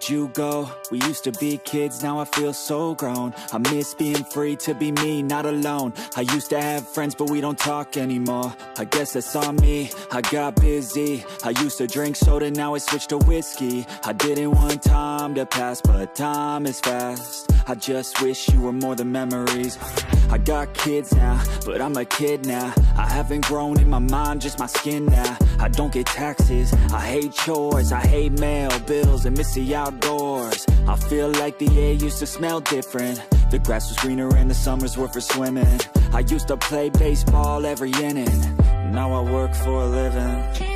you go? We used to be kids, now I feel so grown. I miss being free to be me, not alone. I used to have friends, but we don't talk anymore. I guess that's on me, I got busy. I used to drink soda, now I switched to whiskey. I didn't want time to pass, but time is fast. I just wish you were more than memories. I got kids now, but I'm a kid now. I haven't grown in my mind, just my skin now. I don't get taxes, I hate chores, I hate mail, bills, and miss the outdoors. I feel like the air used to smell different. The grass was greener and the summers were for swimming. I used to play baseball every inning. Now I work for a living.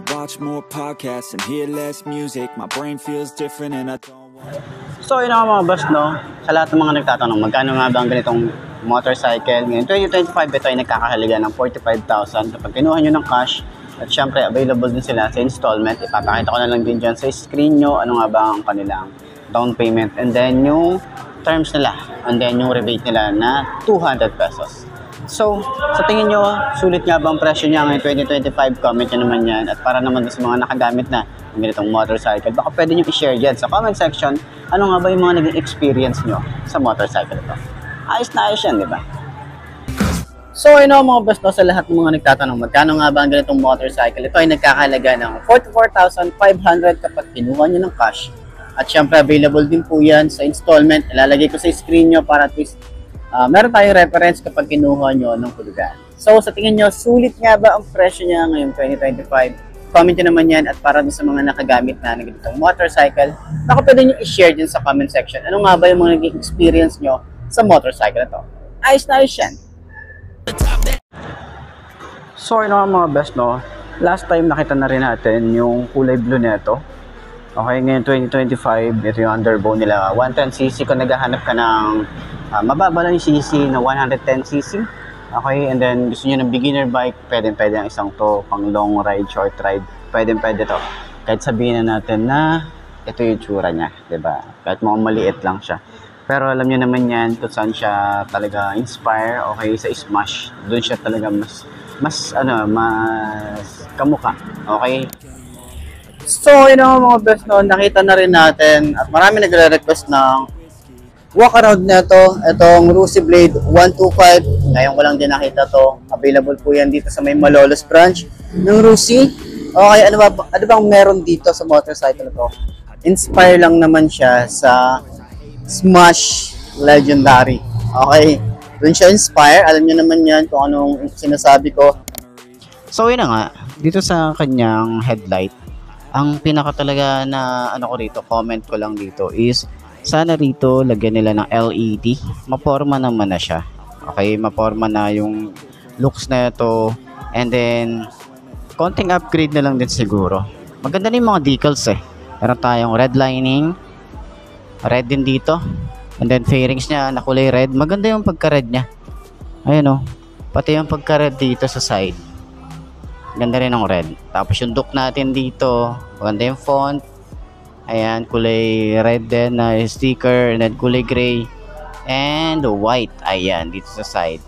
Watch more podcasts and hear less music. My brain feels different and I don't want. So yun mga boss, no? Sa lahat ng mga nagtatanong, magkano nga ba ang ganitong motorcycle? Ngayon 2025 ito ay nagkakahalaga ng 45,000 kapag kinuha nyo ng cash. At syempre available din sila sa installment. Ipapakita ko na lang din dyan sa screen nyo ano nga ba ang kanilang down payment, and then yung terms nila, and then yung rebate nila na 200 pesos. So, sa tingin nyo, sulit nga ba ang presyo niya ngayong 2025? Comment nyo naman yan. At para naman sa mga nakagamit na ng ganitong motorcycle, baka pwede nyo i-share dyan sa comment section ano nga ba yung mga naging experience nyo sa motorcycle ito. Ayos na ayos yan, di ba? So, yun mga boss, no, sa lahat ng mga nagtatanong, magkano nga ba ang ganitong motorcycle? Ito ay nagkakahalaga ng 44,500 kapag kinuha nyo ng cash. At syempre, available din po yan sa installment. Ilalagay ko sa screen nyo para at least meron tayong reference kapag kinuha nyo ng hulugan. So, sa tingin nyo, sulit nga ba ang presyo niya ngayong 2025? Comment nyo naman yan, at para sa mga nakagamit na ng ganitong motorcycle, baka pwede nyo i-share din sa comment section. Ano nga ba yung mga naging experience nyo sa motorcycle na to? Ayos na ayos yan. So, yun mga best, no? Last time nakita na rin natin yung kulay blue nito. Okay, ngayon 2025, ito yung underbone nila. 110cc kung naghahanap ka ng mababa lang yung cc na 110cc. Okay, and then gusto nyo ng beginner bike, pwede ang isang to, pang long ride, short ride, pwede to. Kahit sabihin na natin na ito yung tsura niya, diba? Kahit mga maliit lang siya. Pero alam nyo naman yan kung saan siya talaga inspire, okay, sa Smash. Doon siya talaga mas kamukha, okay? So, yun mga best, no, nakita na rin natin at marami nagre-request ng walk around na ito. Itong Rusi Blade 125. Ngayon ko lang din nakita to. Available po yan dito sa may Malolos branch ng Rusi. Okay, ano bang meron dito sa motorcycle to? Inspire lang naman siya sa Smash Legendary. Okay, doon siya inspire. Alam niyo naman yan kung anong sinasabi ko. So, yun na nga. Dito sa kanyang headlight, ang pinaka talaga na ano ko rito, comment ko lang dito is sana rito lagyan nila ng LED. Maporma naman na siya. Okay, maporma na yung looks na ito. And then konting upgrade na lang din siguro. Maganda na yung mga decals eh. Meron tayong red lining. Red din dito. And then fairings niya na kulay red. Maganda yung pagka-red niya. Ayun oh. Pati yung pagka-red dito sa side. Ganda rin ng red. Tapos yung duck natin dito, maganda yung font. Ayan, kulay red din na sticker, and then kulay gray and white. Ayan, dito sa side.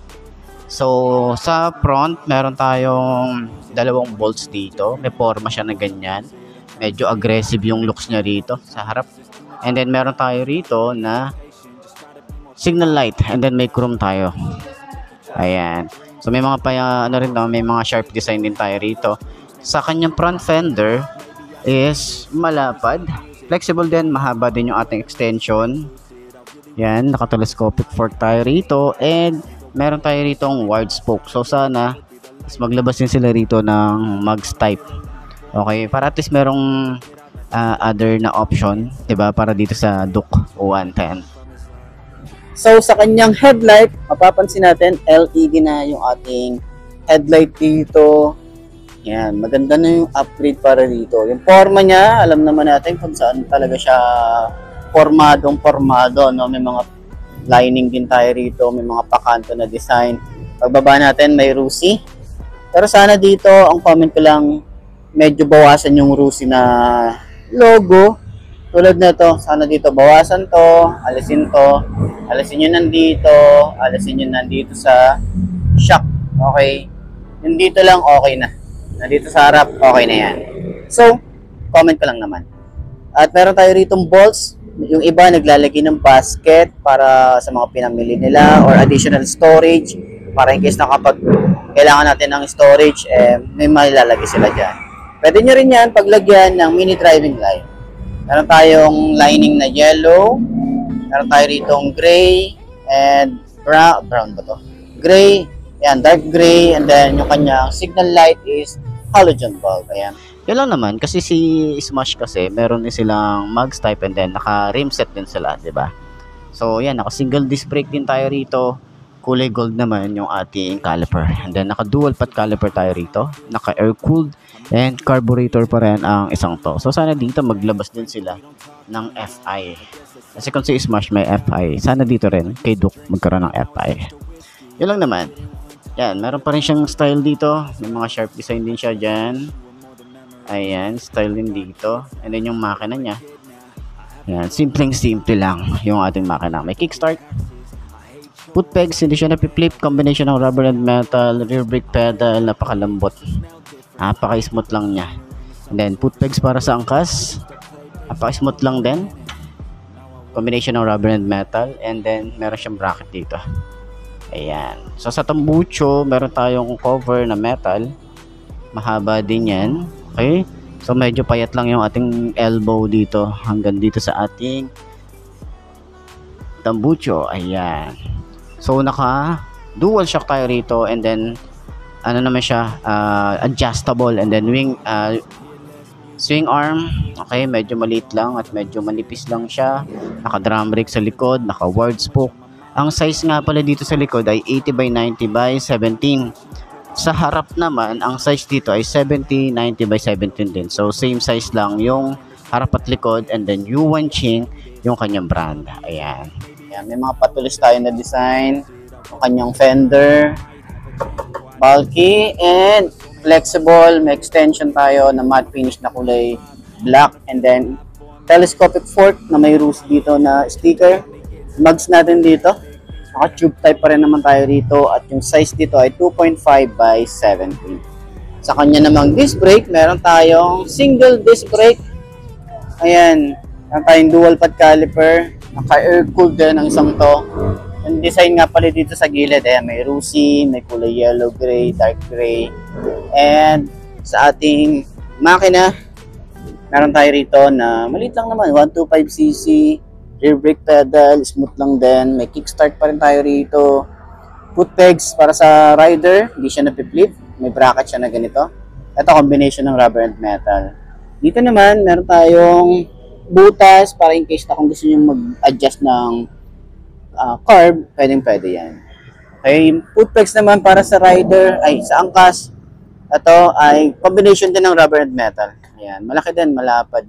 So, sa front, meron tayong dalawang bolts dito. May forma siya na ganyan. Medyo aggressive yung looks niya dito sa harap. And then meron tayo rito na signal light, and then may chrome tayo. Ayan. So may mga may mga sharp design din tayo rito. Sa kanyang front fender is malapad, flexible din, mahaba din yung ating extension. Yan, naka-telescopic fork tayo rito, and meron tayo rito ang wired spoke. So sana maglabas din sila rito ng mags type. Okay, para at least merong other na option, 'di ba, para dito sa Duke 110. So, sa kanyang headlight, mapapansin natin, LED na yung ating headlight dito. Yan, maganda na yung upgrade para dito. Yung forma niya, alam naman natin kung saan talaga siya formadong-formado, no? May mga lining din tayo rito. May mga pakanto na design. Pagbaba natin, may rusi. Pero sana dito, ang comment ko lang, medyo bawasan yung rusi na logo. Tulad na to, sana dito bawasan to, alisin to, alisin nyo nandito, alisin nyo nandito sa shock. Okay? Yung dito lang, okay na. Nandito sa harap, okay na yan. So, comment ko lang naman. At meron tayo ritong bolts. Yung iba naglalagay ng basket para sa mga pinamili nila or additional storage para in case na kapag kailangan natin ng storage, may mailalagay sila dyan. Pwede nyo rin yan paglagyan ng mini driving light. Meron tayong lining na yellow. Meron tayo ritong gray and brown ba to? Gray, yan, dark gray, and then yung kanyang signal light is halogen bulb. Ayan. Yan lang naman kasi si Smash kasi meron din silang mags type and then naka rim set din sila, 'di ba? So yan, naka single disc brake din tayo rito. Kulay gold naman yung ating caliper. And then naka dual pot caliper tayo rito. Naka air cooled and carburetor pa rin ang isang to. So sana dito maglabas din sila ng FI. Kasi kung si Smash may FI, sana dito rin kay Duke magkaroon ng FI. Yan lang naman. Yan, meron pa rin siyang style dito. May mga sharp design din siya dyan. Ayan, style din dito. And then yung makina niya. Ayan, simple lang yung ating makina. May kickstart. Foot pegs, hindi siya napiflip. Combination ng rubber and metal. Rear brake pedal, napakalambot. Napaka-smooth lang niya. And then, foot pegs para sa angkas. Napaka-smooth lang din. Combination ng rubber and metal. And then, meron siyang bracket dito. Ayan. So, sa tambucho, meron tayong cover na metal. Mahaba din yan. Okay? So, medyo payat lang yung ating elbow dito. Hanggang dito sa ating tambucho. Ayan. So, naka dual shock tayo rito. And then, ano naman siya? Adjustable. And then, swing arm. Okay? Medyo maliit lang at medyo manipis lang siya. Naka drum brake sa likod. Naka ward spoke. Ang size nga pala dito sa likod ay 80 by 90 by 17. Sa harap naman, ang size dito ay 70, 90 by 17 din. So, same size lang yung harap at likod. And then, Yuanqing, yung kanyang brand. Ayan. Ayan. May mga patulis tayo na design. Yung kanyang fender. Bulky and flexible. May extension tayo na matte finish na kulay black. And then, telescopic fork na may roost dito na sticker. Mugs natin dito. Naka-tube type pa rin naman tayo rito at yung size dito ay 2.5 by 17. Sa kanya namang disc brake, meron tayong single disc brake. Ayan, meron tayong dual pad caliper. Naka-air cooled din ang isang to. Yung design nga pala dito sa gilid, ayan, may rusi, may kulay yellow, gray, dark gray. And sa ating makina, meron tayo rito na maliit lang naman, 125cc. Rear brake pedal, smooth lang din. May kickstart pa rin tayo rito. Foot pegs para sa rider. Hindi siya napiflip. May bracket siya na ganito. Ito, combination ng rubber and metal. Dito naman, meron tayong butas para in case na kung gusto nyo mag-adjust ng carb, pwede yan. Okay, foot pegs naman para sa rider, ay sa angkas. Ito ay combination din ng rubber and metal. Ayan, malaki din, malapad.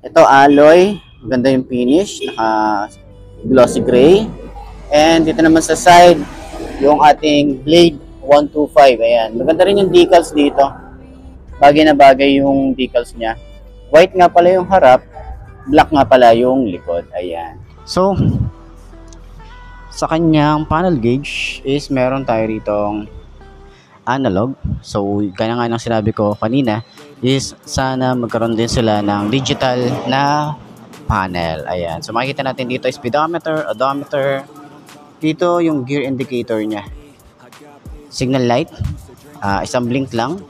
Ito, alloy. Ganda yung finish, naka glossy gray. And dito naman sa side, yung ating blade 125. Ayan, maganda rin yung decals dito. Bagay na bagay yung decals niya. White nga pala yung harap, black nga pala yung likod. Ayan. So, sa kanyang panel gauge is meron tayo ritong analog. So, gaya nga ng sinabi ko kanina, is sana magkaroon din sila ng digital na panel. Ayan. So, makikita natin dito speedometer, odometer. Dito yung gear indicator niya. Signal light. Isang blink lang.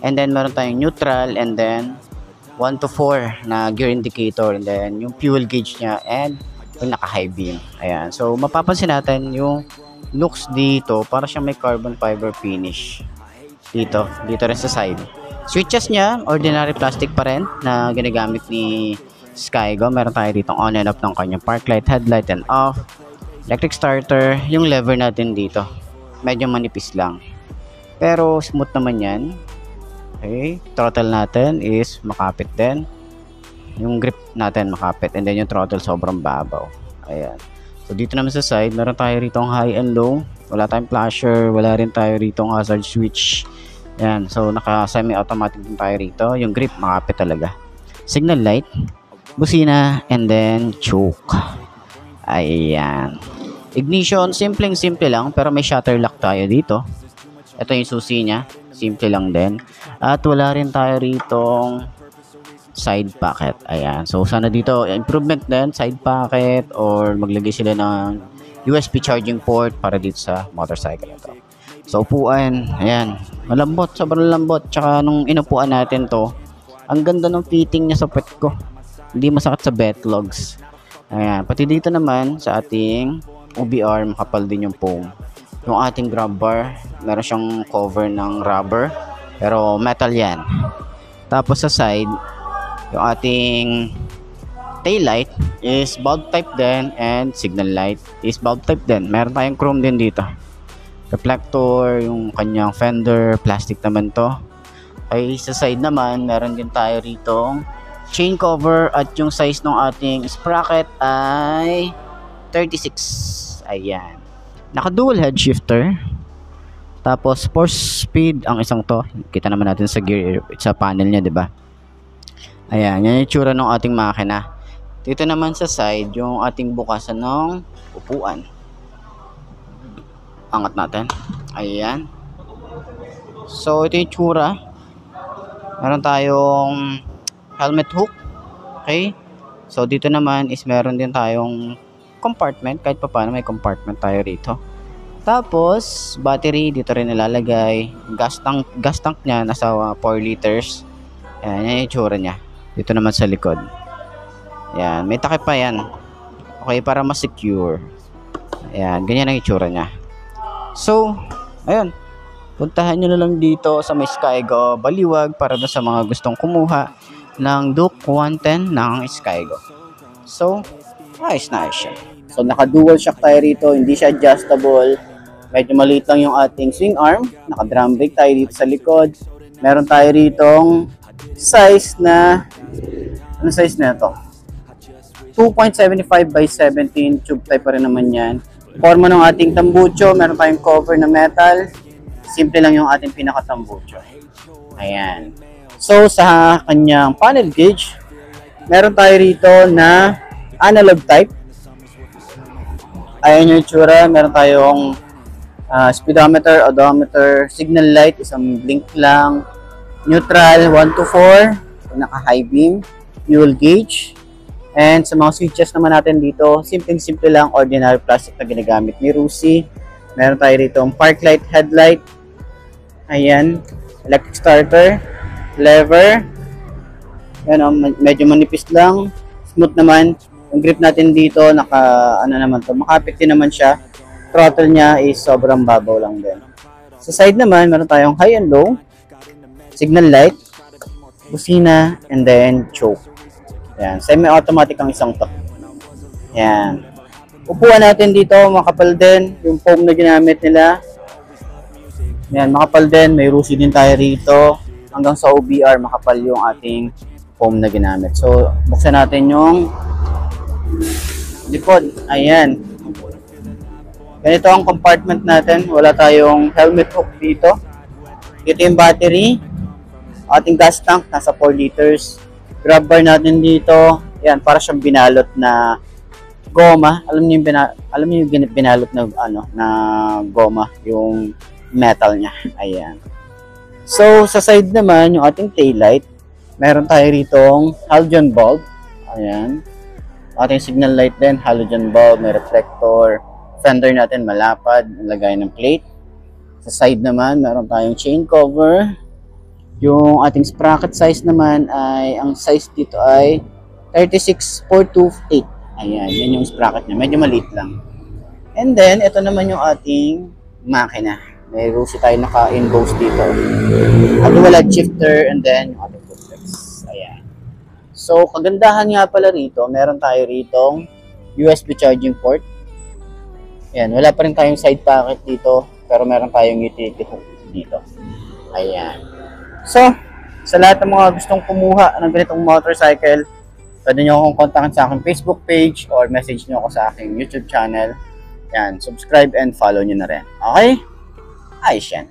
And then, meron tayong neutral. And then, 1 to 4 na gear indicator. And then, yung fuel gauge niya. And, yung naka-high beam. Ayan. So, mapapansin natin yung looks dito. Para siyang may carbon fiber finish. Dito. Dito rin sa side. Switches niya, ordinary plastic pa rin na ginagamit ni Skygo. Meron tayo dito on and off ng kanyang park light, headlight and off. Electric starter. Yung lever natin dito, medyo manipis lang. Pero smooth naman yan. Okay. Throttle natin is makapit din. Yung grip natin makapit. And then yung throttle sobrang babaw. Ayan. So dito naman sa side, meron tayo rito ang high and low. Wala tayong flasher, wala rin tayo rito ang hazard switch. Yan, so naka semi-automatic din tayo rito. Yung grip, makapit talaga. Signal light, busina, and then choke. Ayan. Ignition, simple lang, pero may shutter lock tayo dito. Ito yung susi niya, simple lang din. At wala rin tayo ritong side pocket. Ayan. So, sana dito, improvement din, side pocket, or maglagay sila ng USB charging port para dito sa motorcycle ito. So, upuan, ayan. Malambot, sobrang lambot. Tsaka, nung inupuan natin to, ang ganda ng fitting niya sa pet ko. Hindi masakit sa betlogs. Ayan. Pati dito naman, sa ating OBR, makapal din yung foam. Yung ating grab bar, meron siyang cover ng rubber, pero metal yan. Tapos sa side, yung ating tail light is bulb type din, and signal light is bulb type din. Meron tayong chrome din dito. Reflector, yung kanyang fender, plastic naman to. Ay sa side naman, meron din tayo rito chain cover, at yung size ng ating sprocket ay 36. Ayan. Naka dual head shifter. Tapos 4 speed ang isang to. Kita naman natin sa gear, sa panel niya, 'di ba? Ayan, yan yung itsura ng ating makina. Dito naman sa side, yung ating bukasan ng upuan. Angat natin. Ayan. So, ito yung itsura. Meron tayong helmet hook. Okay. So, dito naman is meron din tayong compartment. Kahit pa paano may compartment tayo rito. Tapos, battery, dito rin nilalagay. Gas tank niya, nasa 4 liters. Ayan, yan yung itsura niya. Dito naman sa likod. Ayan, may takip pa yan. Okay, para mas secure. Ayan, ganyan ang itsura niya. So, ayun. Puntahan nyo na lang dito sa may Skygo Baliwag para sa mga gustong kumuha ng Duke 110 ng Skygo. So, nice siya. So, naka-dual shock tayo rito. Hindi siya adjustable. Medyo maliit lang yung ating swing arm. Naka-drum brake tayo dito sa likod. Meron tayo ritong size na, ano size na ito? 2.75 by 17, tube type pa rin naman yan. Forma ng ating tambucho, meron tayong cover na metal. Simple lang yung ating pinaka-tambucho. Ayan. So, sa kanyang panel gauge, meron tayo rito na analog type. Ayan yung itsura, meron tayong speedometer, odometer, signal light, isang blink lang. Neutral, 1 to 4, naka-high beam, fuel gauge, and sa mga switches naman natin dito, simple lang, ordinary plastic na ginagamit ni Rusi. Meron tayo rito ang park light, headlight, ayan, electric starter, lever, yan, medyo manipis lang, smooth naman. Yung grip natin dito, makapit din naman siya. Throttle niya is sobrang babaw lang din. Sa side naman, meron tayong high and low, signal light, busina, and then choke. Yan, semi-automatic ang isang to. Yan. Upuan natin dito, makapal din. Yung foam na ginamit nila. Yan, makapal din. May Rusi din tayo rito. Hanggang sa OBR, makapal yung ating foam na ginamit. So, buksan natin yung likod. Ayan. Ganito ang compartment natin. Wala tayong helmet hook dito. Ito yung battery. Ating gas tank, nasa 4 liters. Grab bar natin dito. Yan, para siyang binalot na goma. Alam niyo yung binalot na na goma, yung metal niya. Ayan. So, sa side naman, yung ating tail light, meron tayo ritong halogen bulb. Ayan. Ating signal light din, halogen bulb, may reflector. Fender natin malapad, lagay ng plate. Sa side naman, meron tayong chain cover. Yung ating sprocket size naman ay, ang size dito ay 36.428. Ayan, yan yung sprocket niya. Medyo maliit lang. And then, ito naman yung ating makina. May Rusi tayo naka-emboss dito. Dual head shifter, and then yung ating footpegs. Ayan. So, kagandahan nga pala rito, meron tayo ritong USB charging port. Ayan, wala pa rin tayong side pocket dito, pero meron tayong utility hook dito. Ayan. So, sa lahat ng mga gustong kumuha ng ganitong motorcycle, Pwede nyo akong kontakin sa aking Facebook page or message nyo ako sa aking YouTube channel. Yan, subscribe and follow nyo na rin. Okay? Ayos yan.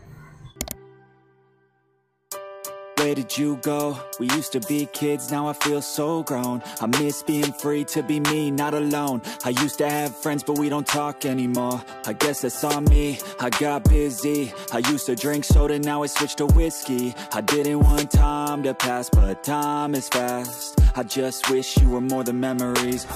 Where did you go? We used to be kids, now I feel so grown. I miss being free to be me, not alone. I used to have friends, but we don't talk anymore. I guess that's on me, I got busy. I used to drink soda, now I switched to whiskey. I didn't want time to pass, but time is fast. I just wish you were more than memories.